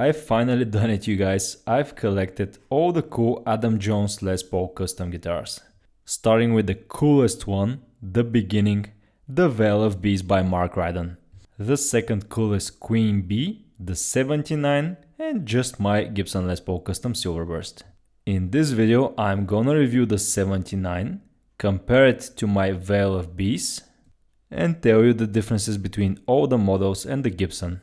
I've finally done it, you guys. I've collected all the cool Adam Jones Les Paul custom guitars. Starting with the coolest one, the beginning, the Veil of Bees by Mark Ryden. The second coolest Queen Bee, the 79, and just my Gibson Les Paul Custom Silverburst. In this video, I'm gonna review the 79, compare it to my Veil of Bees, and tell you the differences between all the models and the Gibson.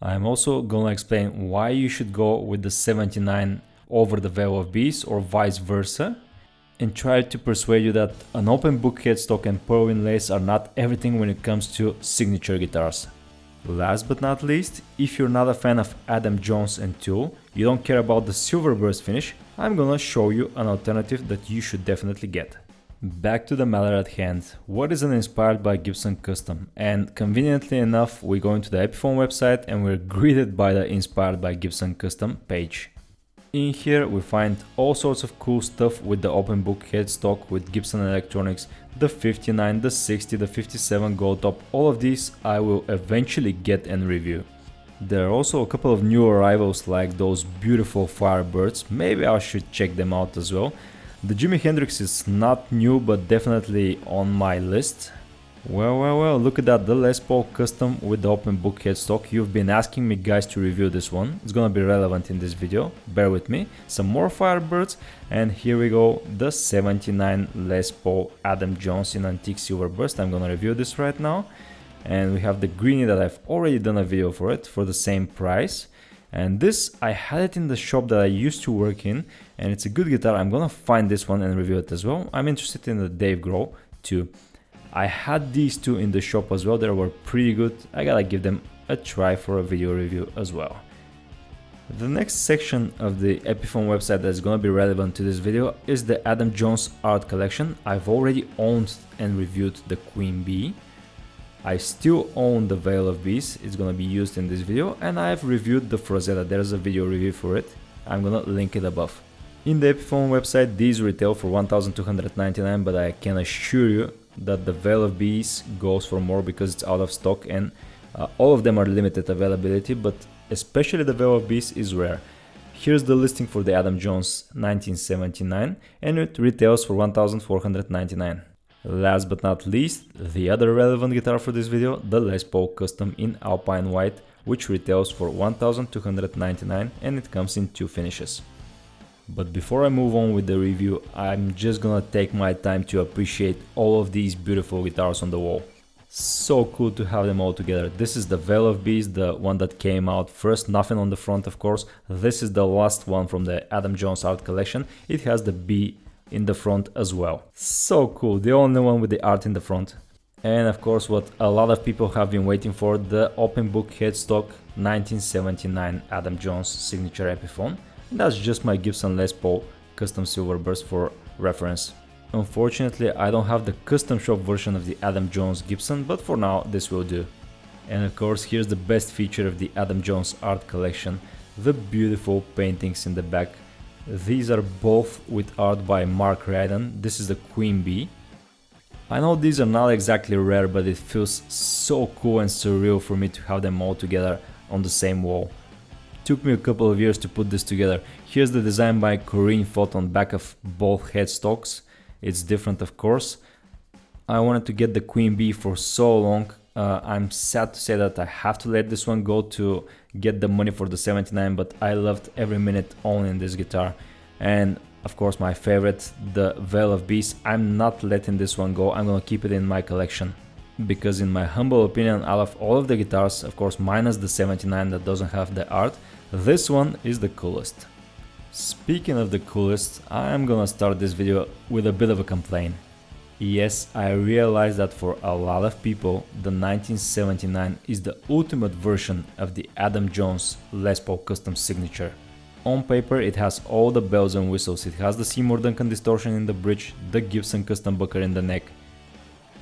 I'm also gonna explain why you should go with the 79 over the Veil of Bees or vice versa, and try to persuade you that an open book headstock and pearl inlays are not everything when it comes to signature guitars. Last but not least, if you're not a fan of Adam Jones and Tool, you don't care about the Silverburst finish, I'm gonna show you an alternative that you should definitely get. Back to the matter at hand. What is an inspired by Gibson custom? And conveniently enough, we go into the Epiphone website and we're greeted by the inspired by Gibson custom page. In here we find all sorts of cool stuff with the open book headstock with Gibson electronics, the 59, the 60, the 57 gold top. All of these I will eventually get and review. There are also a couple of new arrivals like those beautiful Firebirds. Maybe I should check them out as well. The Jimi Hendrix is not new, but definitely on my list. Well, look at that, the Les Paul custom with the open book headstock. You've been asking me guys to review this one. It's gonna be relevant in this video, bear with me. Some more Firebirds, and here we go, the 79 Les Paul Adam Jones in Antique Silverburst. I'm gonna review this right now. And we have the greenie that I've already done a video for it, for the same price. And this, I had it in the shop that I used to work in, and it's a good guitar. I'm gonna find this one and review it as well. I'm interested in the Dave Grohl too. I had these two in the shop as well, they were pretty good. I gotta give them a try for a video review as well. The next section of the Epiphone website that's gonna be relevant to this video is the Adam Jones art collection. I've already owned and reviewed the Queen Bee. I still own the Veil of Bees, it's gonna be used in this video, and I've reviewed the Frazetta. There's a video review for it, I'm gonna link it above. In the Epiphone website these retail for 1,299, but I can assure you that the Veil of Bees goes for more because it's out of stock, and all of them are limited availability, but especially the Veil of Bees is rare. Here's the listing for the Adam Jones 1979, and it retails for 1,499. Last but not least, the other relevant guitar for this video, the Les Paul Custom in Alpine White, which retails for 1,299 and it comes in two finishes. But before I move on with the review, I'm just gonna take my time to appreciate all of these beautiful guitars on the wall. So cool to have them all together. This is the Veil of Bees, the one that came out first, nothing on the front of course. This is the last one from the Adam Jones art collection. It has the bee in the front as well. So cool, the only one with the art in the front. And of course what a lot of people have been waiting for, the open book headstock 1979 Adam Jones signature Epiphone. And that's just my Gibson Les Paul custom Silverburst for reference. Unfortunately I don't have the custom shop version of the Adam Jones Gibson, but for now this will do. And of course here's the best feature of the Adam Jones art collection, the beautiful paintings in the back. These are both with art by Mark Ryden. This is the Queen Bee. I know these are not exactly rare, but it feels so cool and surreal for me to have them all together on the same wall. Took me a couple of years to put this together. Here's the design by Corinne Fott on back of both headstocks. It's different of course. I wanted to get the Queen Bee for so long, I'm sad to say that I have to let this one go to get the money for the 79, but I loved every minute owning this guitar. And of course my favorite, the Veil of Beast, I'm not letting this one go. I'm gonna keep it in my collection, because in my humble opinion, out of all of the guitars, of course minus the 79 that doesn't have the art, this one is the coolest. Speaking of the coolest, I'm gonna start this video with a bit of a complaint. Yes, I realize that for a lot of people, the 1979 is the ultimate version of the Adam Jones Les Paul Custom Signature. On paper, it has all the bells and whistles. It has the Seymour Duncan distortion in the bridge, the Gibson custom bucker in the neck.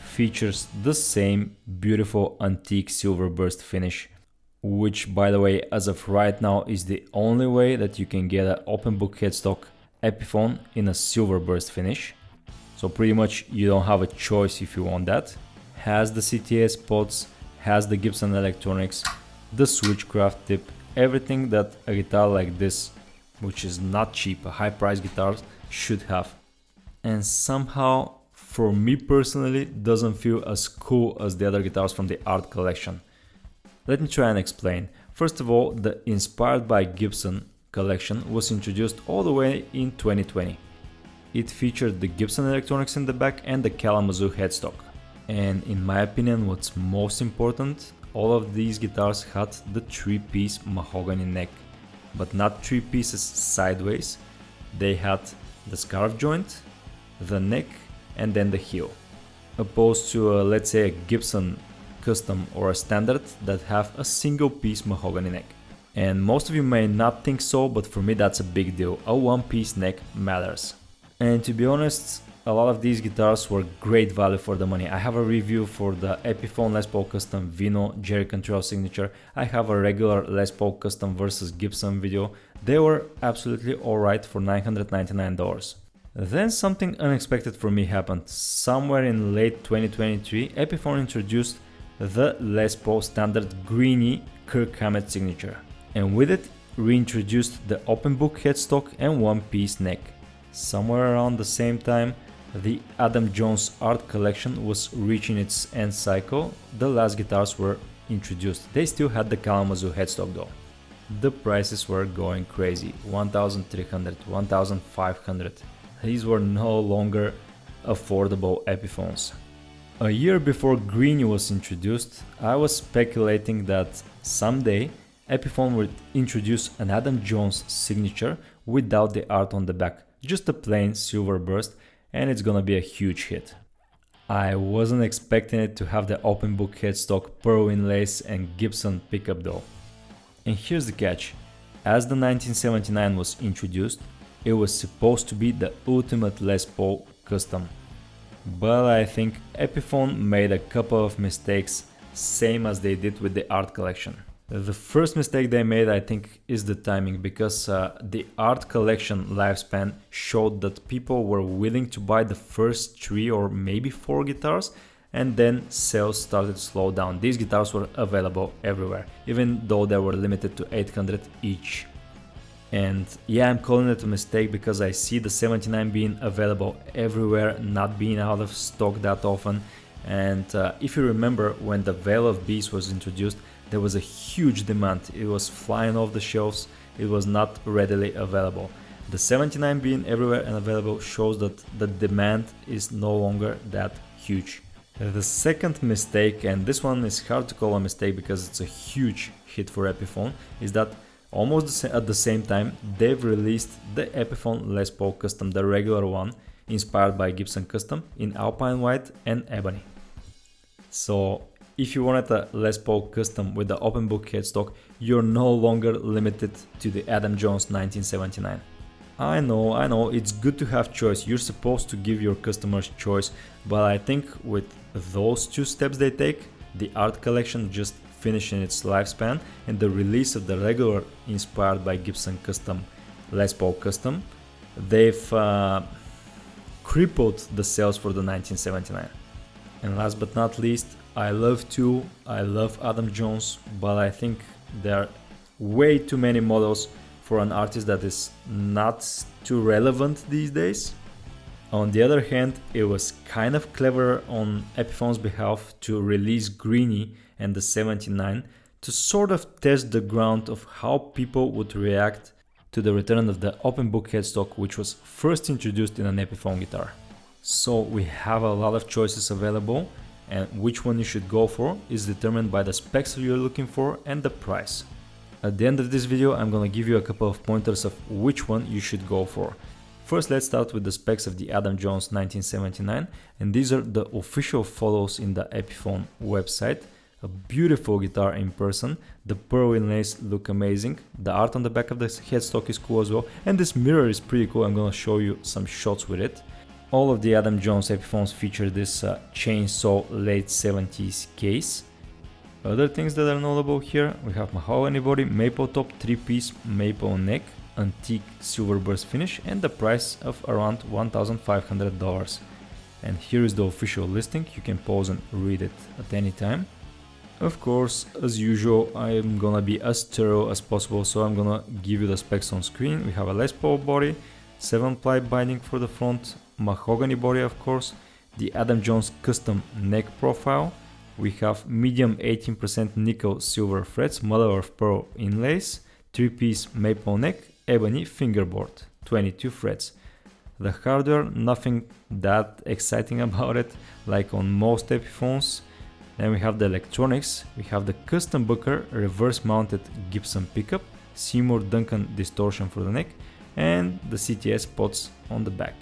Features the same beautiful antique Silverburst finish, which by the way, as of right now, is the only way that you can get an open book headstock Epiphone in a Silverburst finish. So pretty much you don't have a choice if you want that. Has the CTS pods, has the Gibson electronics, the switchcraft tip, everything that a guitar like this, which is not cheap, a high price guitar, should have. And somehow, for me personally, doesn't feel as cool as the other guitars from the art collection. Let me try and explain. First of all, the Inspired by Gibson collection was introduced all the way in 2020. It featured the Gibson electronics in the back and the Kalamazoo headstock. And in my opinion, what's most important, all of these guitars had the 3-piece mahogany neck, but not 3 pieces sideways. They had the scarf joint, the neck, and then the heel, opposed to let's say a Gibson custom or a standard that have a single piece mahogany neck. And most of you may not think so, but for me that's a big deal. A 1-piece neck matters. And to be honest, a lot of these guitars were great value for the money. I have a review for the Epiphone Les Paul Custom Vino Jerry Cantrell Signature. I have a regular Les Paul Custom versus Gibson video. They were absolutely alright for $999. Then something unexpected for me happened. Somewhere in late 2023, Epiphone introduced the Les Paul standard greeny Kirk Hammett signature. And with it, reintroduced the open book headstock and 1-piece neck. Somewhere around the same time, the Adam Jones art collection was reaching its end cycle. The last guitars were introduced. They still had the Kalamazoo headstock though. The prices were going crazy. $1,300, $1,500. These were no longer affordable Epiphones. A year before Greeny was introduced, I was speculating that someday Epiphone would introduce an Adam Jones signature without the art on the back, just a plain Silverburst, and it's gonna be a huge hit. I wasn't expecting it to have the open book headstock, pearl inlays and Gibson pickup though. And here's the catch, as the 1979 was introduced, it was supposed to be the ultimate Les Paul custom. But I think Epiphone made a couple of mistakes, same as they did with the art collection. The first mistake they made, I think, is the timing, because the art collection lifespan showed that people were willing to buy the first 3 or maybe 4 guitars, and then sales started to slow down. These guitars were available everywhere, even though they were limited to 800 each. And yeah, I'm calling it a mistake because I see the 79 being available everywhere, not being out of stock that often. And if you remember, when the Veil of Beast was introduced, there was a huge demand. It was flying off the shelves. It was not readily available. The 79 being everywhere and available shows that the demand is no longer that huge. The second mistake, and this one is hard to call a mistake because it's a huge hit for Epiphone, is that almost at the same time they've released the Epiphone Les Paul Custom, the regular one, inspired by Gibson Custom, in Alpine White and Ebony. So if you wanted a Les Paul Custom with the open book headstock, you're no longer limited to the Adam Jones 1979. I know, it's good to have choice. You're supposed to give your customers choice, but I think with those 2 steps they take, the art collection just finishing its lifespan and the release of the regular inspired by Gibson Custom Les Paul Custom, they've crippled the sales for the 1979. And last but not least, I love Adam Jones, but I think there are way too many models for an artist that is not too relevant these days. On the other hand, it was kind of clever on Epiphone's behalf to release Greenie and the 79 to sort of test the ground of how people would react to the return of the open book headstock, which was first introduced in an Epiphone guitar. So we have a lot of choices available, and which one you should go for is determined by the specs you're looking for and the price. At the end of this video, I'm gonna give you a couple of pointers of which one you should go for. First, let's start with the specs of the Adam Jones 1979, and these are the official photos in the Epiphone website. A beautiful guitar in person, the pearl inlays look amazing, the art on the back of the headstock is cool as well, and this mirror is pretty cool. I'm gonna show you some shots with it. All of the Adam Jones Epiphones feature this chainsaw late 70s case. Other things that are notable here, we have mahogany body, maple top, 3-piece maple neck, antique Silverburst finish, and the price of around $1,500. And here is the official listing. You can pause and read it at any time. Of course, as usual, I am gonna be as thorough as possible, so I'm gonna give you the specs on screen. We have a Les Paul body, 7-ply binding for the front, mahogany body of course, the Adam Jones custom neck profile. We have medium 18% nickel silver frets, mother of pearl inlays, 3-piece maple neck, ebony fingerboard, 22 frets. The hardware, nothing that exciting about it, like on most Epiphones. Then we have the electronics. We have the custom Booker reverse mounted Gibson pickup, Seymour Duncan distortion for the neck, and the CTS pots on the back.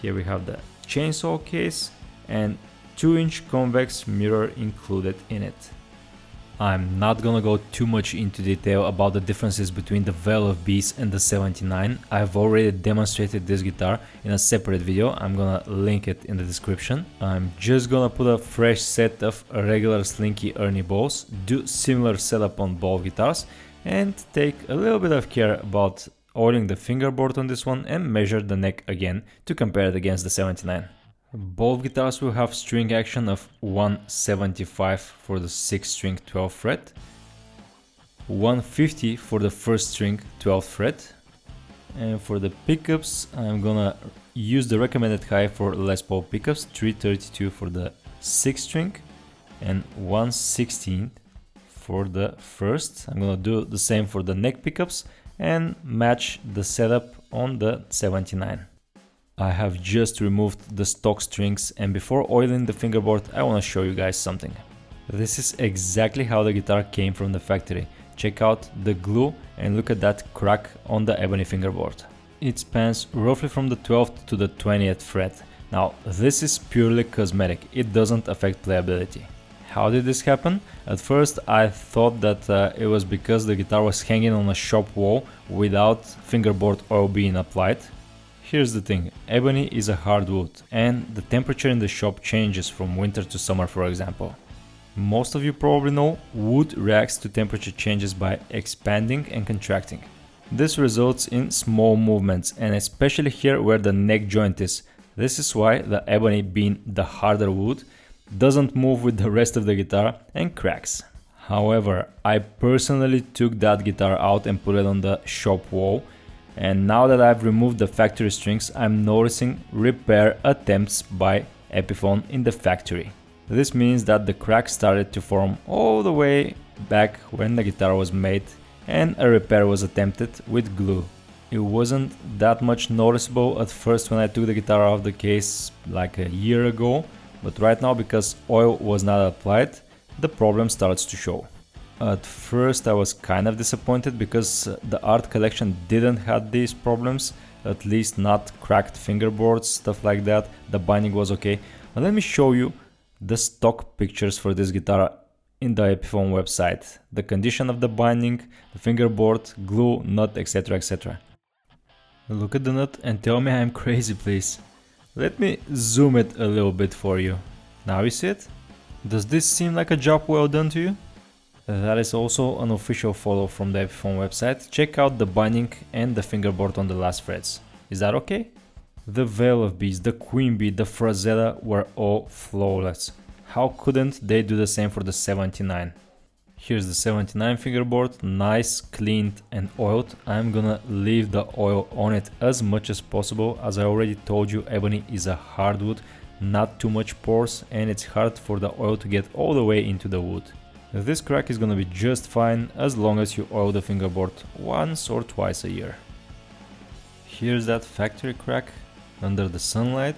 Here we have the chainsaw case and 2-inch convex mirror included in it. I'm not gonna go too much into detail about the differences between the Veil of Beast and the 79. I've already demonstrated this guitar in a separate video. I'm gonna link it in the description. I'm just gonna put a fresh set of regular slinky Ernie balls, do similar setup on both guitars, and take a little bit of care about oiling the fingerboard on this one and measure the neck again to compare it against the 79. Both guitars will have string action of 175 for the 6th string 12th fret, 150 for the 1st string 12th fret, and for the pickups I'm gonna use the recommended high for Les Paul pickups, 332 for the 6th string and 116 for the 1st. I'm gonna do the same for the neck pickups and match the setup on the 79. I have just removed the stock strings, and before oiling the fingerboard I want to show you guys something. This is exactly how the guitar came from the factory. Check out the glue and look at that crack on the ebony fingerboard. It spans roughly from the 12th to the 20th fret. Now this is purely cosmetic, it doesn't affect playability. How did this happen? At first I thought that it was because the guitar was hanging on a shop wall without fingerboard oil being applied. Here's the thing, ebony is a hard wood and the temperature in the shop changes from winter to summer, for example. Most of you probably know wood reacts to temperature changes by expanding and contracting. This results in small movements, and especially here where the neck joint is. This is why the ebony, being the harder wood, doesn't move with the rest of the guitar and cracks. However, I personally took that guitar out and put it on the shop wall, and now that I've removed the factory strings, I'm noticing repair attempts by Epiphone in the factory. This means that the cracks started to form all the way back when the guitar was made, and a repair was attempted with glue. It wasn't that much noticeable at first when I took the guitar out of the case like a year ago, but right now, because oil was not applied, the problem starts to show. At first I was kind of disappointed because the art collection didn't have these problems, at least not cracked fingerboards, stuff like that. The binding was okay. But let me show you the stock pictures for this guitar in the Epiphone website. The condition of the binding, the fingerboard, glue, nut, etc, etc. Look at the nut and tell me I'm crazy, please. Let me zoom it a little bit for you. Now you see it? Does this seem like a job well done to you? That is also an official photo from the Epiphone website. Check out the binding and the fingerboard on the last frets. Is that okay? The Veil of Beast, the Queen Bee, the Frazetta were all flawless. How couldn't they do the same for the 79? Here's the 79 fingerboard, nice, cleaned and oiled. I'm gonna leave the oil on it as much as possible. As I already told you, ebony is a hardwood, not too much pores, and it's hard for the oil to get all the way into the wood. This crack is gonna be just fine as long as you oil the fingerboard once or twice a year. Here's that factory crack under the sunlight.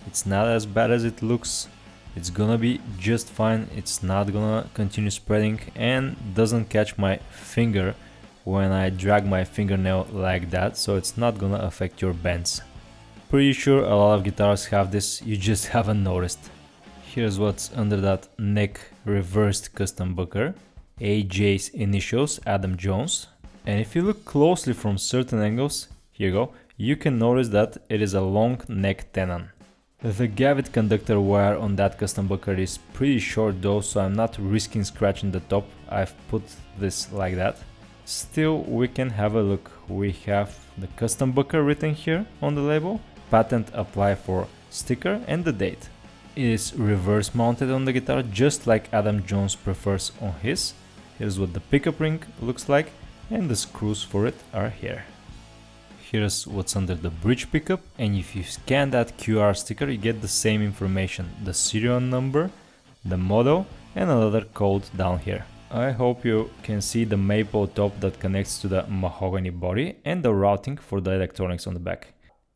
It's not as bad as it looks. It's gonna be just fine. It's not gonna continue spreading and doesn't catch my finger when I drag my fingernail like that, so it's not gonna affect your bends. Pretty sure a lot of guitars have this, you just haven't noticed. Here's what's under that neck reversed custom bucker. AJ's initials, Adam Jones. And if you look closely from certain angles, here you go, you can notice that it is a long neck tenon. The Gavit conductor wire on that custom bucker is pretty short though, so I'm not risking scratching the top. I've put this like that. Still, we can have a look. We have the custom bucker written here on the label, patent apply for sticker and the date. It is reverse mounted on the guitar just like Adam Jones prefers on his. Here's what the pickup ring looks like and the screws for it are here. Here's what's under the bridge pickup, and if you scan that QR sticker you get the same information, the serial number, the model and another code down here. I hope you can see the maple top that connects to the mahogany body and the routing for the electronics on the back.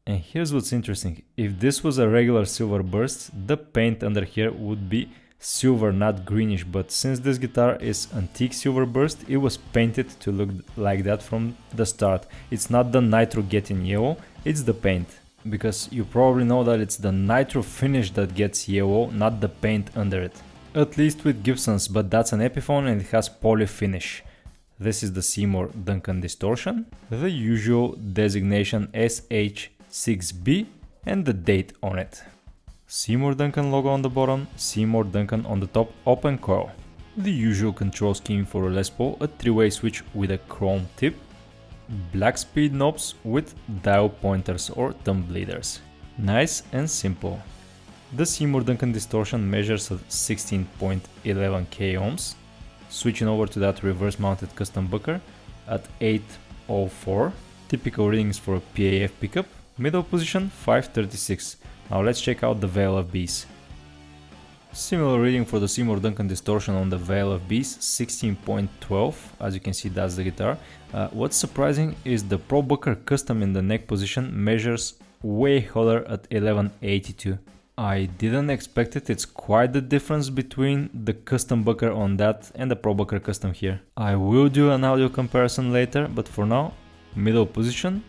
And here's what's interesting, if this was a regular Silverburst, the paint under here would be silver, not greenish, but since this guitar is antique Silverburst, it was painted to look like that from the start. It's not the nitro getting yellow, it's the paint. Because you probably know that it's the nitro finish that gets yellow, not the paint under it. At least with Gibsons, but that's an Epiphone and it has poly finish. This is the Seymour Duncan distortion, the usual designation SH6B and the date on it. Seymour Duncan logo on the bottom, Seymour Duncan on the top, open coil. The usual control scheme for a Les Paul, a 3-way switch with a chrome tip, black speed knobs with dial pointers or thumb bleeders. Nice and simple. The Seymour Duncan distortion measures at 16.11 k ohms. Switching over to that reverse mounted custom bucker at 804. Typical readings for a PAF pickup. Middle position 536. Now let's check out the VLFBs. Similar reading for the Seymour Duncan distortion on the VLFBs, 16.12, as you can see that's the guitar. What's surprising is the Pro Bucker custom in the neck position measures way hotter at 1182. I didn't expect it, it's quite the difference between the custom bucker on that and the Pro Bucker custom here. I will do an audio comparison later, but for now, middle position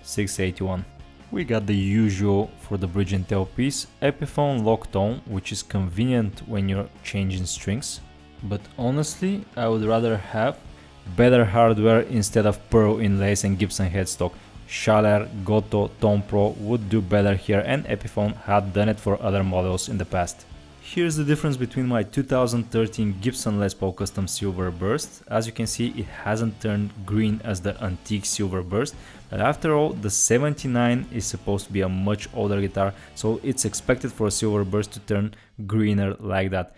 681. We got the usual for the bridge and tail piece, Epiphone lock tone, which is convenient when you're changing strings. But honestly, I would rather have better hardware instead of pearl inlays and Gibson headstock. Schaller, Goto, Tone Pro would do better here, and Epiphone had done it for other models in the past. Here's the difference between my 2013 Gibson Les Paul Custom Silverburst. As you can see, it hasn't turned green as the antique Silverburst, but after all, the 79 is supposed to be a much older guitar, so it's expected for a Silverburst to turn greener like that.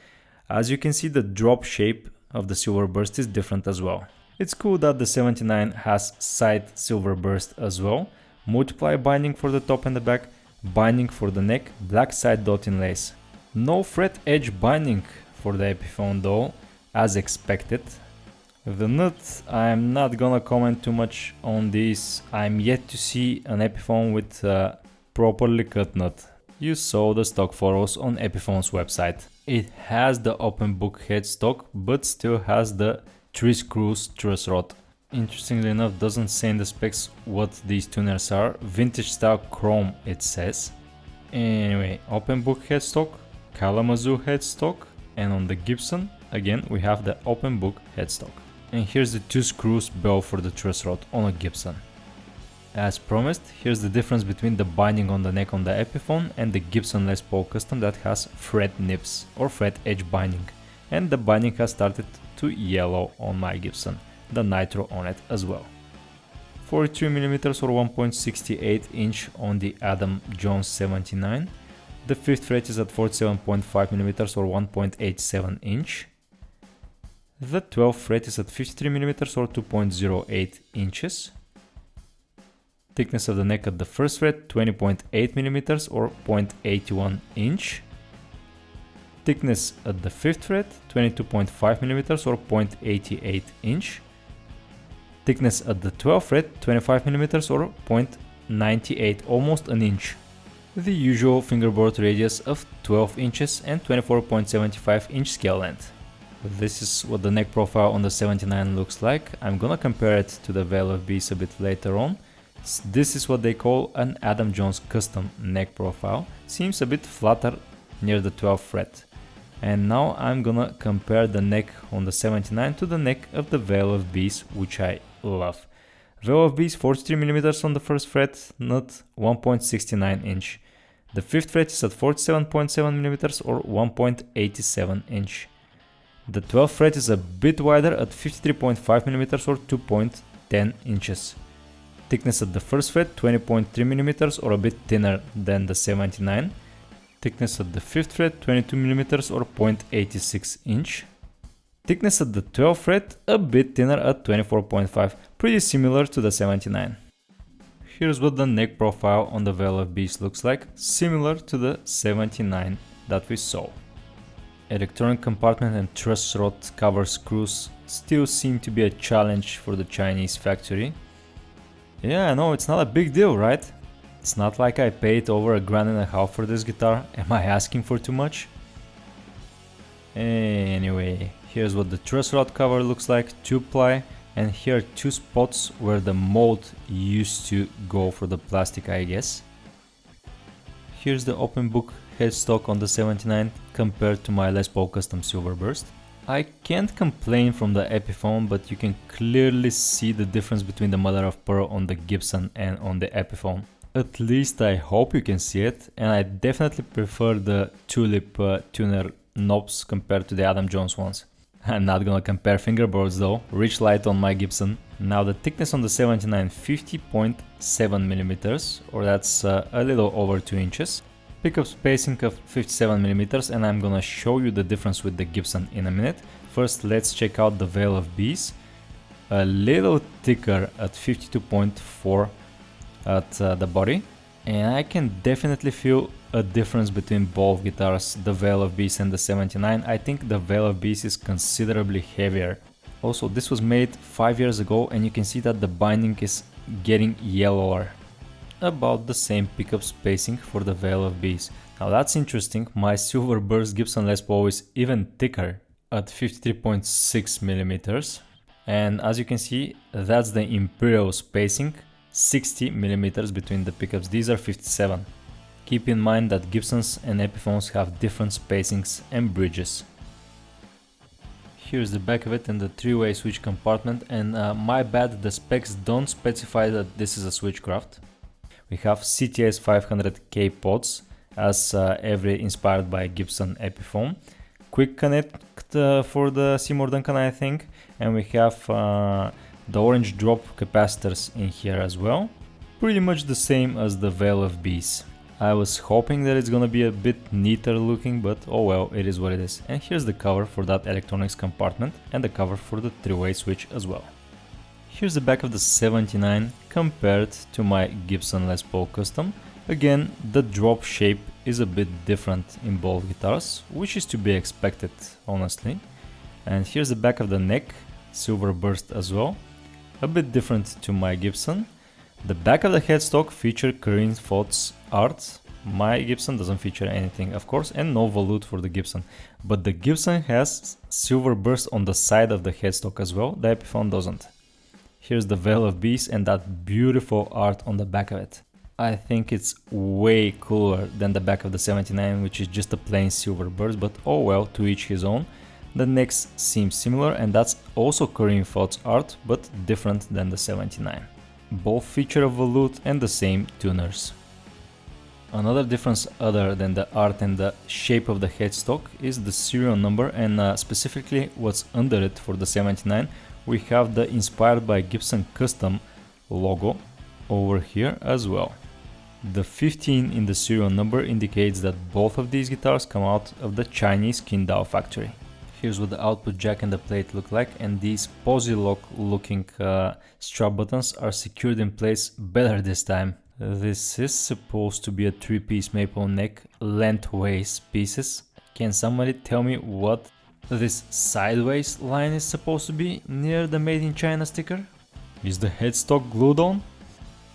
As you can see, the drop shape of the Silverburst is different as well. It's cool that the 79 has side Silverburst as well, multiply binding for the top and the back, binding for the neck, black side dot inlays. No fret edge binding for the Epiphone though, as expected. The nut, I'm not gonna comment too much on this. I'm yet to see an Epiphone with a properly cut nut. You saw the stock photos on Epiphone's website. It has the open book headstock, but still has the 3 screws truss rod. Interestingly enough, doesn't say in the specs what these tuners are. Vintage style chrome it says. Anyway, open book headstock, Kalamazoo headstock, and on the Gibson, again, we have the open book headstock. And here's the 2 screws bell for the truss rod on a Gibson. As promised, here's the difference between the binding on the neck on the Epiphone and the Gibson Les Paul Custom that has fret nips or fret edge binding. And the binding has started to yellow on my Gibson, the nitro on it as well. 43mm or 1.68 inch on the Adam Jones 79. The 5th fret is at 47.5mm or 1.87 inch. The 12th fret is at 53mm or 2.08 inches. Thickness of the neck at the first fret 20.8mm or 0.81 inch. Thickness at the 5th fret 22.5mm or 0.88 inch. Thickness at the 12th fret 25mm or 0.98, almost an inch. The usual fingerboard radius of 12 inches and 24.75 inch scale length. This is what the neck profile on the 79 looks like. I'm gonna compare it to the VLF-Bs a bit later on. This is what they call an Adam Jones custom neck profile. Seems a bit flatter near the 12th fret. And now I'm gonna compare the neck on the 79 to the neck of the VLF-Bs, which I love. VLF-Bs 43mm on the first fret, not 1.69 inch. The 5th fret is at 47.7mm or 1.87 inch. The 12th fret is a bit wider at 53.5mm or 2.10 inches. Thickness at the first fret 20.3mm or a bit thinner than the 79. Thickness at the 5th fret 22mm or 0.86 inch. Thickness at the 12th fret a bit thinner at 24.5, pretty similar to the 79. Here's what the neck profile on the VLF-Bs looks like, similar to the 79 that we saw. Electronic compartment and truss rod cover screws still seem to be a challenge for the Chinese factory. Yeah, I know, it's not a big deal, right? It's not like I paid over $1.50 for this guitar. Am I asking for too much? Anyway, here's what the truss rod cover looks like, 2-ply, and here are 2 spots where the mold used to go for the plastic, I guess. Here's the open book headstock on the 79 compared to my Les Paul Custom Silverburst. I can't complain from the Epiphone, but you can clearly see the difference between the mother of pearl on the Gibson and on the Epiphone. At least I hope you can see it, and I definitely prefer the tulip tuner knobs compared to the Adam Jones ones. I'm not gonna compare fingerboards though, rich light on my Gibson. Now the thickness on the 79, 50.7mm, or that's a little over 2 inches. Pickup spacing of 57mm, and I'm gonna show you the difference with the Gibson in a minute. First let's check out the VLF-Bs. A little thicker at 52.4 at the body, and I can definitely feel a difference between both guitars, the VLF-Bs and the 79. I think the VLF-Bs is considerably heavier. Also, this was made 5 years ago, and you can see that the binding is getting yellower. About the same pickup spacing for the VLF-Bs. Now that's interesting, my Silverburst Gibson Les Paul is even thicker at 53.6mm, and as you can see, that's the Imperial spacing, 60mm between the pickups. These are 57. Keep in mind that Gibsons and Epiphones have different spacings and bridges. Here's the back of it and the 3-way switch compartment, and my bad, the specs don't specify that this is a switchcraft. We have CTS 500K pods, as every inspired by Gibson Epiphone. Quick connect for the Seymour Duncan, I think, and we have the orange drop capacitors in here as well. Pretty much the same as the VLF-Bs. I was hoping that it's gonna be a bit neater looking, but oh well, it is what it is. And here's the cover for that electronics compartment and the cover for the 3-way switch as well. Here's the back of the 79 compared to my Gibson Les Paul Custom. Again, the drop shape is a bit different in both guitars, which is to be expected, honestly. And here's the back of the neck, Silverburst as well, a bit different to my Gibson. The back of the headstock featured Corinne Foth's art. My Gibson doesn't feature anything, of course, and no volute for the Gibson. But the Gibson has Silverburst on the side of the headstock as well, the Epiphone doesn't. Here's the VLF-Bs and that beautiful art on the back of it. I think it's way cooler than the back of the 79, which is just a plain Silverburst, but oh well, to each his own. The necks seem similar, and that's also Corinne Foth's art, but different than the 79. Both feature a volute and the same tuners. Another difference other than the art and the shape of the headstock is the serial number, and specifically what's under it for the 79. We have the Inspired by Gibson Custom logo over here as well. The 15 in the serial number indicates that both of these guitars come out of the Chinese Qingdao factory. Here's what the output jack and the plate look like, and these posy lock looking strap buttons are secured in place better this time. This is supposed to be a 3-piece maple neck lengthways pieces. Can somebody tell me what this sideways line is supposed to be near the Made in China sticker? Is the headstock glued on?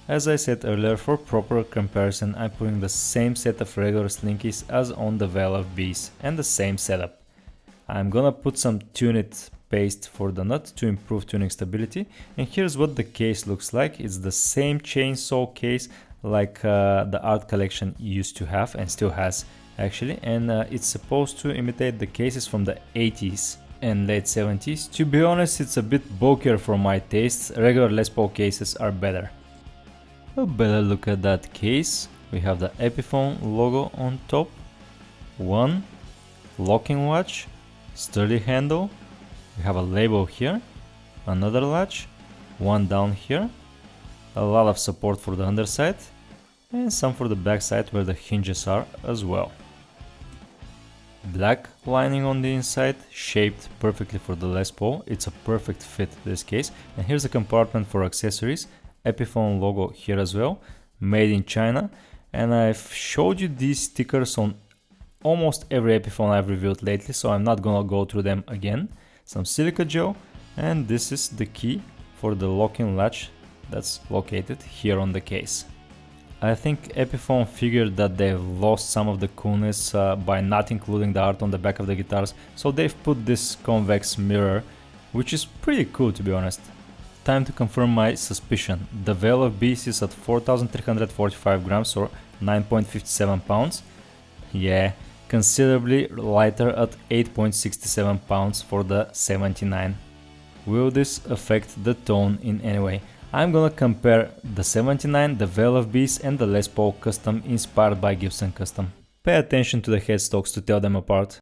As I said earlier, for proper comparison I'm putting the same set of regular slinkies as on the VLF-Bs and the same setup. I'm gonna put some tune-it paste for the nut to improve tuning stability, and here's what the case looks like. It's the same chainsaw case like the art collection used to have and still has actually, and it's supposed to imitate the cases from the 80s and late 70s. To be honest, it's a bit bulkier for my tastes. Regular Les Paul cases are better. A better look at that case. We have the Epiphone logo on top, one locking latch, sturdy handle. We have a label here, another latch, one down here, a lot of support for the underside, and some for the backside where the hinges are as well. Black lining on the inside, shaped perfectly for the Les Paul. It's a perfect fit this case. And here's a compartment for accessories, Epiphone logo here as well, made in China. And I've showed you these stickers on almost every Epiphone I've reviewed lately, so I'm not gonna go through them again. Some silica gel, and this is the key for the locking latch that's located here on the case. I think Epiphone figured that they've lost some of the coolness by not including the art on the back of the guitars, so they've put this convex mirror, which is pretty cool to be honest. Time to confirm my suspicion. The VLF-Bs is at 4,345 grams or 9.57 pounds. Yeah, considerably lighter at 8.67 pounds for the 79. Will this affect the tone in any way? I'm gonna compare the 79, the VLF-Bs and the Les Paul Custom inspired by Gibson Custom. Pay attention to the headstocks to tell them apart.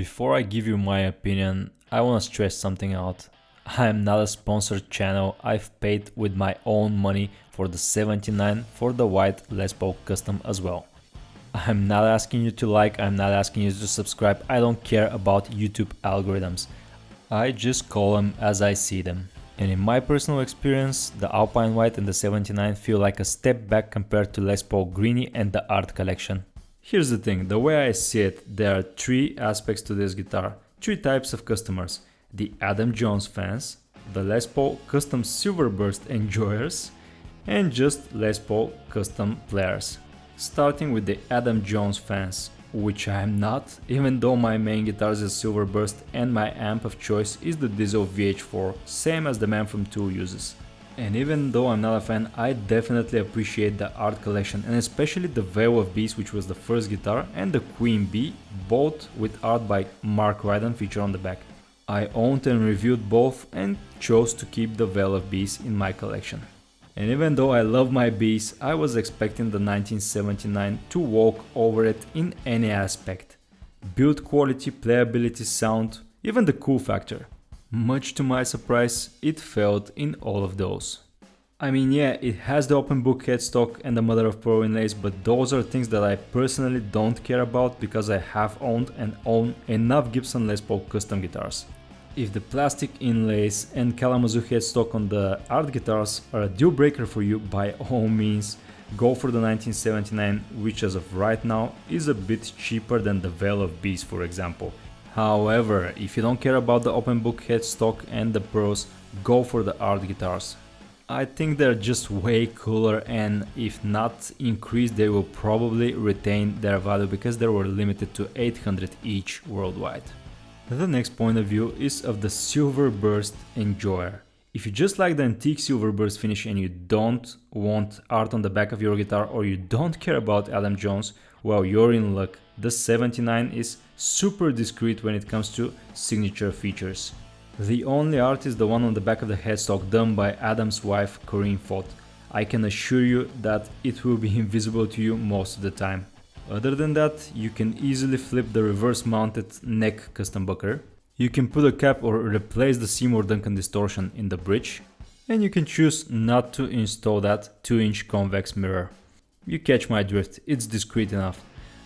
Before I give you my opinion, I want to stress something out. I am not a sponsored channel. I've paid with my own money for the 79 for the white Les Paul Custom as well. I'm not asking you to like, I'm not asking you to subscribe. I don't care about YouTube algorithms. I just call them as I see them. And in my personal experience, the Alpine White and the 79 feel like a step back compared to Les Paul Greeny and the Art Collection. Here's the thing, the way I see it, there are three aspects to this guitar, three types of customers. The Adam Jones fans, the Les Paul Custom Silverburst enjoyers, and just Les Paul custom players. Starting with the Adam Jones fans, which I am not, even though my main guitar is a Silverburst and my amp of choice is the Diezel VH4, same as the man from Tool uses. And even though I'm not a fan, I definitely appreciate the Art Collection and especially the Veil of Bees, which was the first guitar, and the Queen Bee, both with art by Mark Ryden featured on the back. I owned and reviewed both and chose to keep the Veil of Bees in my collection. And even though I love my Bees, I was expecting the 1979 to walk over it in any aspect. Build quality, playability, sound, even the cool factor. Much to my surprise, it failed in all of those. I mean, yeah, it has the open book headstock and the mother of pearl inlays, but those are things that I personally don't care about because I have owned and own enough Gibson Les Paul custom guitars. If the plastic inlays and Kalamazoo headstock on the art guitars are a deal breaker for you, by all means, go for the 1979, which as of right now is a bit cheaper than the Veil of Bees, for example. However, if you don't care about the open book headstock and the pearls, go for the art guitars. I think they're just way cooler, and if not increased, they will probably retain their value because they were limited to 800 each worldwide. The next point of view is of the Silverburst enjoyer. If you just like the antique Silverburst finish and you don't want art on the back of your guitar, or you don't care about Adam Jones, well, you're in luck. The 79 is super discreet when it comes to signature features. The only art is the one on the back of the headstock done by Adam's wife Corinne Fott. I can assure you that it will be invisible to you most of the time. Other than that, you can easily flip the reverse mounted neck custom bucker. You can put a cap or replace the Seymour Duncan distortion in the bridge. And you can choose not to install that 2-inch convex mirror. You catch my drift, it's discreet enough.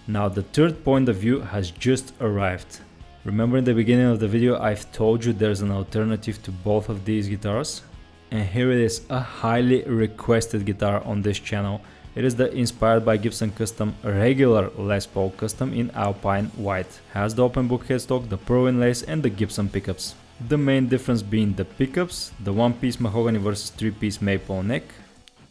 Now the third point of view has just arrived. Remember in the beginning of the video I've told you there's an alternative to both of these guitars? And here it is, a highly requested guitar on this channel. It is the inspired by Gibson custom regular Les Paul custom in Alpine White. Has the open book headstock, the pearl inlays and the Gibson pickups. The main difference being the pickups, the one-piece mahogany versus 3-piece maple neck,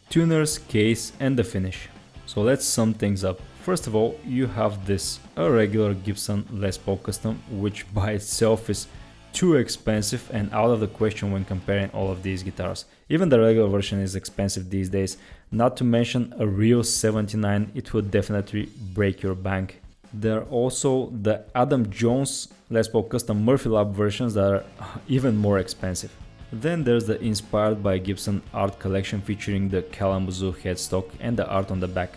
tuners, case and the finish. So let's sum things up. First of all, you have this, a regular Gibson Les Paul custom, which by itself is too expensive and out of the question when comparing all of these guitars. Even the regular version is expensive these days, not to mention a real 79, it would definitely break your bank. There are also the Adam Jones Les Paul custom Murphy Lab versions that are even more expensive. Then there's the inspired by Gibson art collection featuring the Kalamazoo headstock and the art on the back.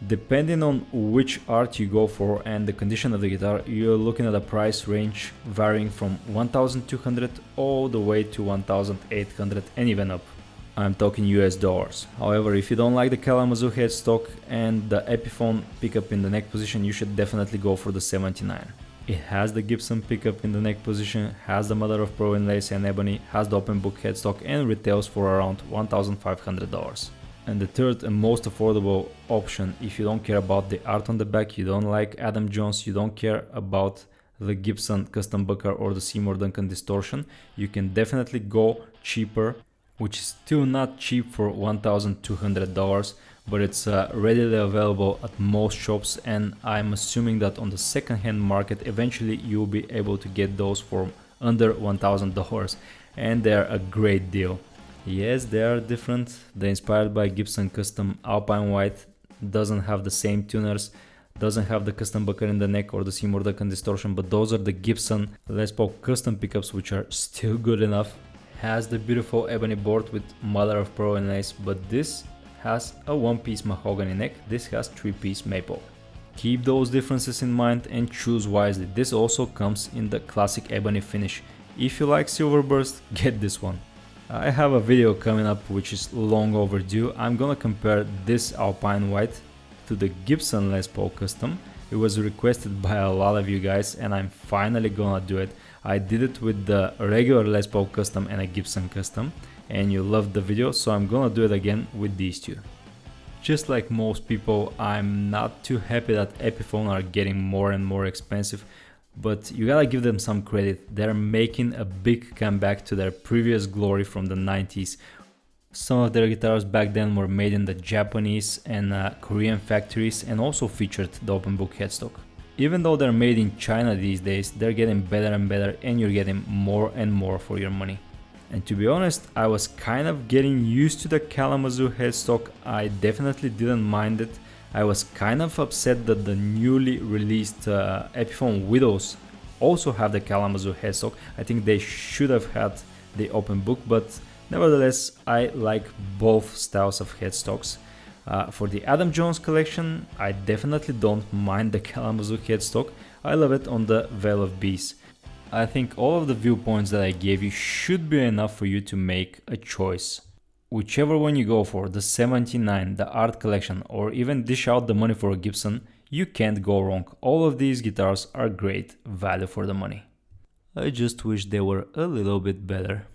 Depending on which art you go for and the condition of the guitar, you're looking at a price range varying from $1,200 all the way to $1,800 and even up. I'm talking US dollars. However, if you don't like the Kalamazoo headstock and the Epiphone pickup in the neck position, you should definitely go for the 79. It has the Gibson pickup in the neck position, has the mother of pearl inlays and ebony, has the open book headstock and retails for around $1,500. And the third and most affordable option, if you don't care about the art on the back, you don't like Adam Jones, you don't care about the Gibson custom bucker or the Seymour Duncan distortion, you can definitely go cheaper, which is still not cheap for $1,200, but it's readily available at most shops, and I'm assuming that on the second-hand market eventually you'll be able to get those for under $1,000, and they're a great deal. Yes, they are different. The inspired by Gibson custom Alpine White doesn't have the same tuners, doesn't have the custom bucker in the neck or the Seymour Duncan distortion, but those are the Gibson Les Paul custom pickups, which are still good enough. Has the beautiful ebony board with mother of pearl inlays, but this has a one-piece mahogany neck, this has 3-piece maple. Keep those differences in mind and choose wisely. This also comes in the classic ebony finish. If you like Silverburst, get this one. I have a video coming up which is long overdue. I'm gonna compare this Alpine White to the Gibson Les Paul Custom. It was requested by a lot of you guys and I'm finally gonna do it. I did it with the regular Les Paul Custom and a Gibson Custom and you loved the video, so I'm gonna do it again with these two. Just like most people, I'm not too happy that Epiphone are getting more and more expensive, but you gotta give them some credit. They're making a big comeback to their previous glory from the 90s. Some of their guitars back then were made in the Japanese and Korean factories and also featured the open book headstock. Even though they're made in China these days, they're getting better and better and you're getting more and more for your money. And to be honest, I was kind of getting used to the Kalamazoo headstock. I definitely didn't mind it. I was kind of upset that the newly released Epiphone Widows also have the Kalamazoo headstock. I think they should have had the open book, but nevertheless, I like both styles of headstocks. For the Adam Jones collection, I definitely don't mind the Kalamazoo headstock. I love it on the Veil of Bees. I think all of the viewpoints that I gave you should be enough for you to make a choice. Whichever one you go for, the 79, the Art Collection, or even dish out the money for a Gibson, you can't go wrong. All of these guitars are great value for the money. I just wish they were a little bit better.